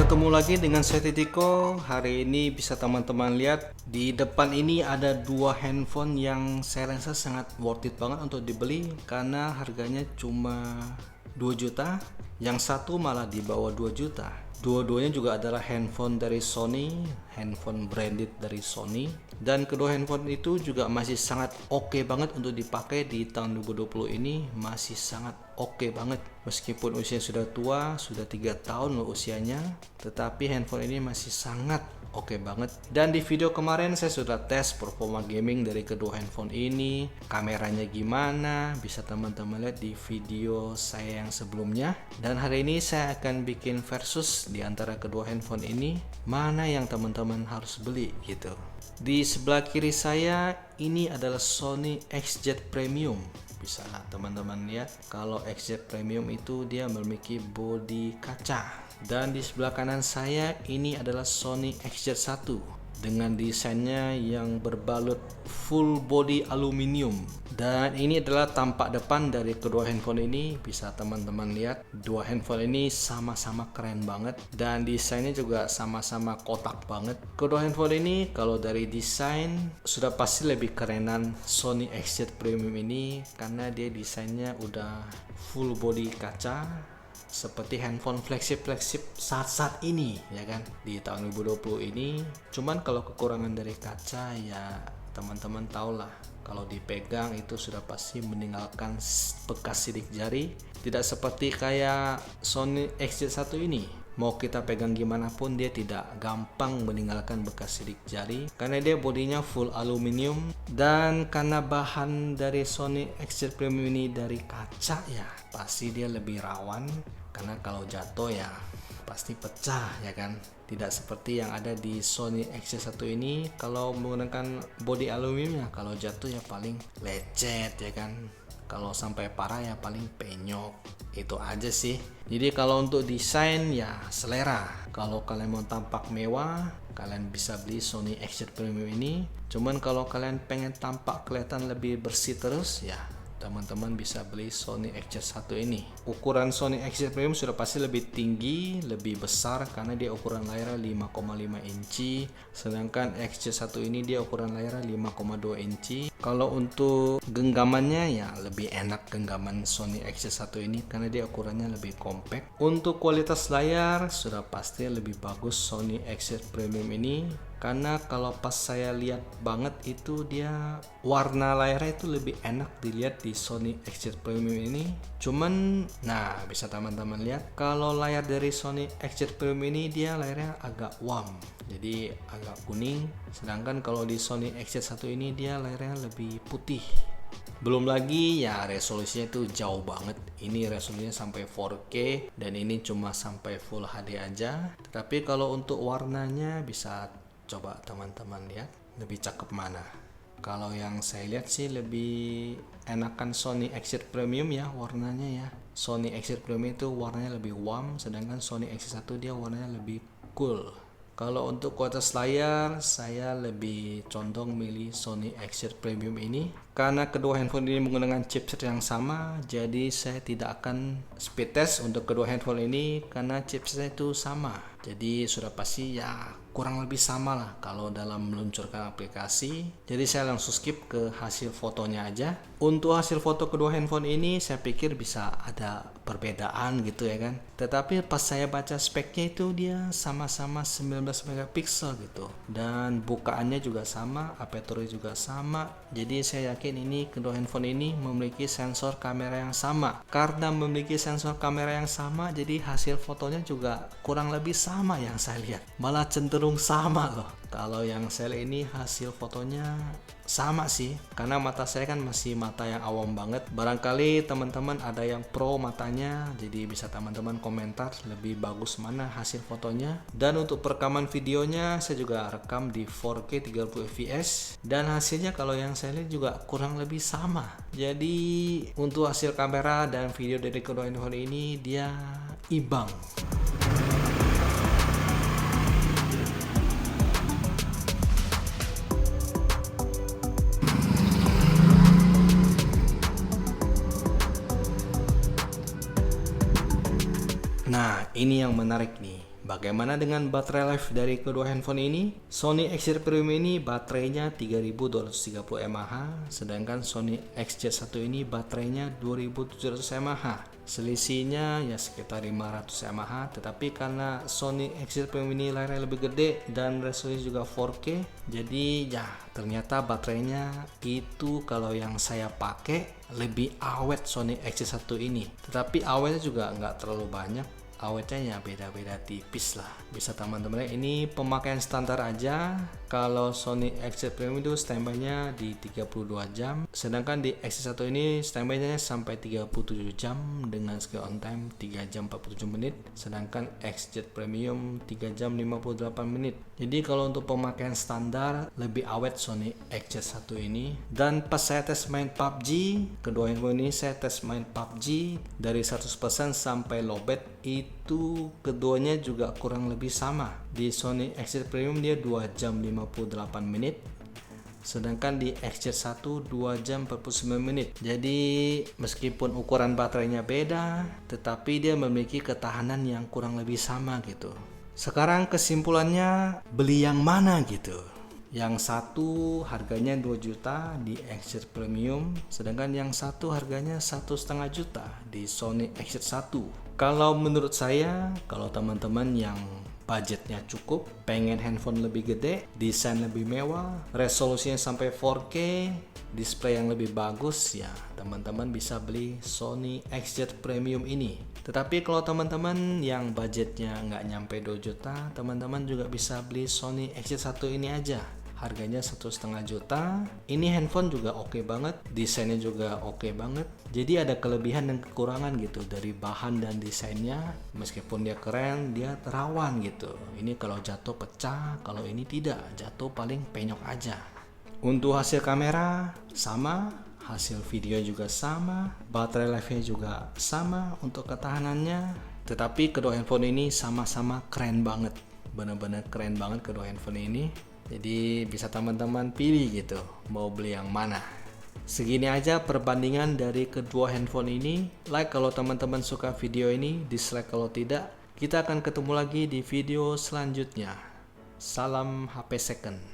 Ketemu lagi dengan saya Titiko. Hari ini bisa teman-teman lihat di depan ini ada dua handphone yang saya rasa sangat worth it banget untuk dibeli karena harganya cuma 2 juta. Yang satu malah di bawah 2 juta. Dua-duanya juga adalah handphone dari Sony, handphone branded dari Sony, dan kedua handphone itu juga masih sangat oke banget untuk dipakai di tahun 2020 ini. Masih sangat oke banget meskipun usia sudah tua, sudah 3 tahun loh usianya, tetapi handphone ini masih sangat oke banget. Dan di video kemarin saya sudah tes performa gaming dari kedua handphone ini, kameranya gimana, bisa teman-teman lihat di video saya yang sebelumnya. Dan hari ini saya akan bikin versus di antara kedua handphone ini, mana yang teman-teman harus beli gitu. Di sebelah kiri saya ini adalah Sony XZ Premium. Bisa teman-teman lihat kalau XZ Premium itu dia memiliki bodi kaca. Dan di sebelah kanan saya ini adalah Sony XZ1 dengan desainnya yang berbalut full body aluminium. Dan ini adalah tampak depan dari kedua handphone ini. Bisa teman-teman lihat dua handphone ini sama-sama keren banget dan desainnya juga sama-sama kotak banget. Kedua handphone ini kalau dari desain sudah pasti lebih kerenan Sony XZ Premium ini karena dia desainnya udah full body kaca seperti handphone flagship saat ini ya kan di tahun 2020 ini. Cuman kalau kekurangan dari kaca ya teman-teman tahulah, kalau dipegang itu sudah pasti meninggalkan bekas sidik jari, tidak seperti kayak Sony XZ1 ini. Mau kita pegang gimana pun dia tidak gampang meninggalkan bekas sidik jari karena dia bodinya full aluminium. Dan karena bahan dari Sony XZ Premium ini dari kaca ya pasti dia lebih rawan karena kalau jatuh ya pasti pecah ya kan. Tidak seperti yang ada di Sony XZ1 ini, kalau menggunakan bodi aluminium ya kalau jatuh ya paling lecet ya kan. Kalau sampai parah ya paling penyok. Itu aja sih. Jadi kalau untuk desain ya selera. Kalau kalian mau tampak mewah, kalian bisa beli Sony XZ Premium ini. Cuman kalau kalian pengen tampak kelihatan lebih bersih terus ya teman-teman bisa beli Sony XZ1 ini. Ukuran Sony XZ Premium sudah pasti lebih tinggi, lebih besar karena dia ukuran layarnya 5,5 inci. Sedangkan XZ1 ini dia ukuran layarnya 5,2 inci. Kalau untuk genggamannya ya lebih enak genggaman Sony XZ1 ini karena dia ukurannya lebih compact. Untuk kualitas layar sudah pasti lebih bagus Sony XZ Premium ini. Karena kalau pas saya lihat banget itu dia warna layarnya itu lebih enak dilihat di Sony XZ Premium ini. Cuman nah bisa teman-teman lihat kalau layar dari Sony XZ Premium ini dia layarnya agak warm, jadi agak kuning. Sedangkan kalau di Sony XZ1 ini dia layarnya lebih putih. Belum lagi ya resolusinya itu jauh banget. Ini resolusinya sampai 4K dan ini cuma sampai Full HD aja. Tetapi kalau untuk warnanya bisa coba teman-teman lihat lebih cakep mana. Kalau yang saya lihat sih lebih enakan Sony XZ Premium ya warnanya ya. Sony XZ Premium itu warnanya lebih warm, sedangkan Sony XZ1 dia warnanya lebih cool. Kalau untuk kualitas layar saya lebih condong milih Sony XZ Premium ini karena kedua handphone ini menggunakan chipset yang sama. Jadi saya tidak akan speed test untuk kedua handphone ini karena chipsetnya itu sama. Jadi sudah pasti ya kurang lebih sama lah kalau dalam meluncurkan aplikasi. Jadi saya langsung skip ke hasil fotonya aja. Untuk hasil foto kedua handphone ini saya pikir bisa ada perbedaan gitu ya kan. Tetapi pas saya baca speknya itu dia sama-sama 19 megapiksel gitu. Dan bukaannya juga sama, aperture juga sama. Jadi saya yakin ini kedua handphone ini memiliki sensor kamera yang sama. Karena memiliki sensor kamera yang sama, jadi hasil fotonya juga kurang lebih sama yang saya lihat. Malah cenderung sama loh. Kalau yang saya lihat ini hasil fotonya sama sih, karena mata saya kan masih mata yang awam banget. Barangkali teman-teman ada yang pro matanya, jadi bisa teman-teman komentar lebih bagus mana hasil fotonya. Dan untuk perekaman videonya saya juga rekam di 4K 30 fps dan hasilnya kalau yang saya lihat juga kurang lebih sama. Jadi untuk hasil kamera dan video dari kedua handphone ini dia imbang. Nah, ini yang menarik nih. Bagaimana dengan baterai life dari kedua handphone ini? Sony Xz Premium ini baterainya 3230 mAh, sedangkan Sony XZ1 ini baterainya 2700 mAh. Selisihnya ya sekitar 500 mAh, tetapi karena Sony Xz Premium ini layarnya lebih gede dan resolusi juga 4K, jadi ya ternyata baterainya itu kalau yang saya pakai lebih awet Sony XZ1 ini. Tetapi awetnya juga nggak terlalu banyak, awetnya ya beda-beda tipis lah. Bisa teman-teman, ini pemakaian standar aja. Kalau Sony Xz Premium itu standby-nya di 32 jam, sedangkan di XZ1 ini standby-nya sampai 37 jam dengan skill on time 3 jam 47 menit, sedangkan XZ Premium 3 jam 58 menit. Jadi kalau untuk pemakaian standar lebih awet Sony XZ1 ini. Dan pas saya tes main PUBG, kedua handphone ini saya tes main PUBG dari 100% sampai lowbat, itu keduanya juga kurang lebih sama. Di Sony Xz Premium dia 2 jam 58 menit, sedangkan di XZ1 2 jam 49 menit. Jadi meskipun ukuran baterainya beda, tetapi dia memiliki ketahanan yang kurang lebih sama gitu. Sekarang kesimpulannya, beli yang mana gitu? Yang satu harganya 2 juta di Xz Premium, sedangkan yang satu harganya 1,5 juta di Sony XZ1. Kalau menurut saya, kalau teman-teman yang budgetnya cukup, pengen handphone lebih gede, desain lebih mewah, resolusinya sampai 4K, display yang lebih bagus, ya teman-teman bisa beli Sony Xz Premium ini. Tetapi kalau teman-teman yang budgetnya nggak nyampe 2 juta, teman-teman juga bisa beli Sony XZ1 ini aja. Harganya 1,5 juta. Ini handphone juga oke banget, desainnya juga oke banget. Jadi ada kelebihan dan kekurangan gitu dari bahan dan desainnya. Meskipun dia keren, dia rawan gitu. Ini kalau jatuh pecah, kalau ini tidak, jatuh paling penyok aja. Untuk hasil kamera sama, hasil video juga sama, baterai life-nya juga sama untuk ketahanannya. Tetapi kedua handphone ini sama-sama keren banget, bener-bener keren banget kedua handphone ini. Jadi bisa teman-teman pilih gitu, mau beli yang mana. Segini aja perbandingan dari kedua handphone ini. Like kalau teman-teman suka video ini, dislike kalau tidak. Kita akan ketemu lagi di video selanjutnya. Salam HP second.